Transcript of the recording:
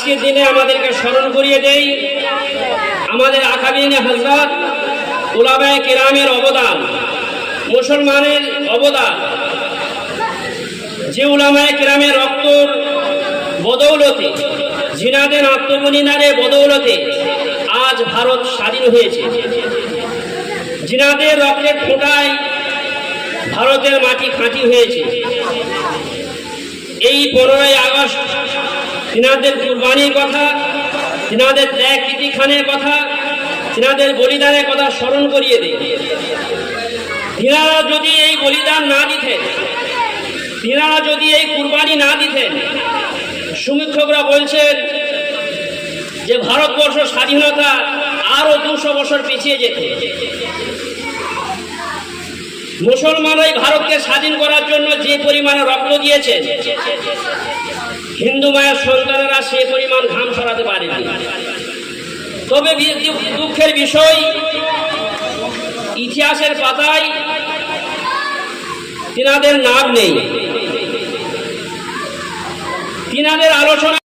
আজকের দিনে আমাদেরকে স্মরণ করিয়ে দেই আমাদের আকাবিরিনে হযরত উলামায়ে কেরামের অবদান, মুসলমানের অবদান। যে উলামায়ে কেরামের রক্তর বদৌলতে, জিনাদের আত্মবলিদানের বদৌলতে আজ ভারত স্বাধীন হয়েছে। জিনাদের রক্তের ফোঁটায় ভারতের মাটি খাঁটি হয়েছে। এই 15ই আগস্ট তিনাদের কুরবানির কথা, তিনাদের ত্যাগ তিতিক্ষানের কথা, তিনাদের বলিদানের কথা স্মরণ করিয়ে দেয়। তিনারা যদি এই বলিদান না দিতেন, তিনারা যদি এই কুরবানি না দিতেন, সমীক্ষকরা বলছেন যে ভারতবর্ষ স্বাধীনতা আরো 200 বছর পিছিয়ে যেত। মুসলমানরাই ভারতকে স্বাধীন করার জন্য যে পরিমাণে রক্ত দিয়েছেন, হিন্দু মায়ের সন্তানেরা সে পরিমাণ ঘাম ছড়াতে পারেনি। তবে দুঃখের বিষয়, ইতিহাসের পাতায় তিনাদের নাম নেই। তিনাদের আলোচনা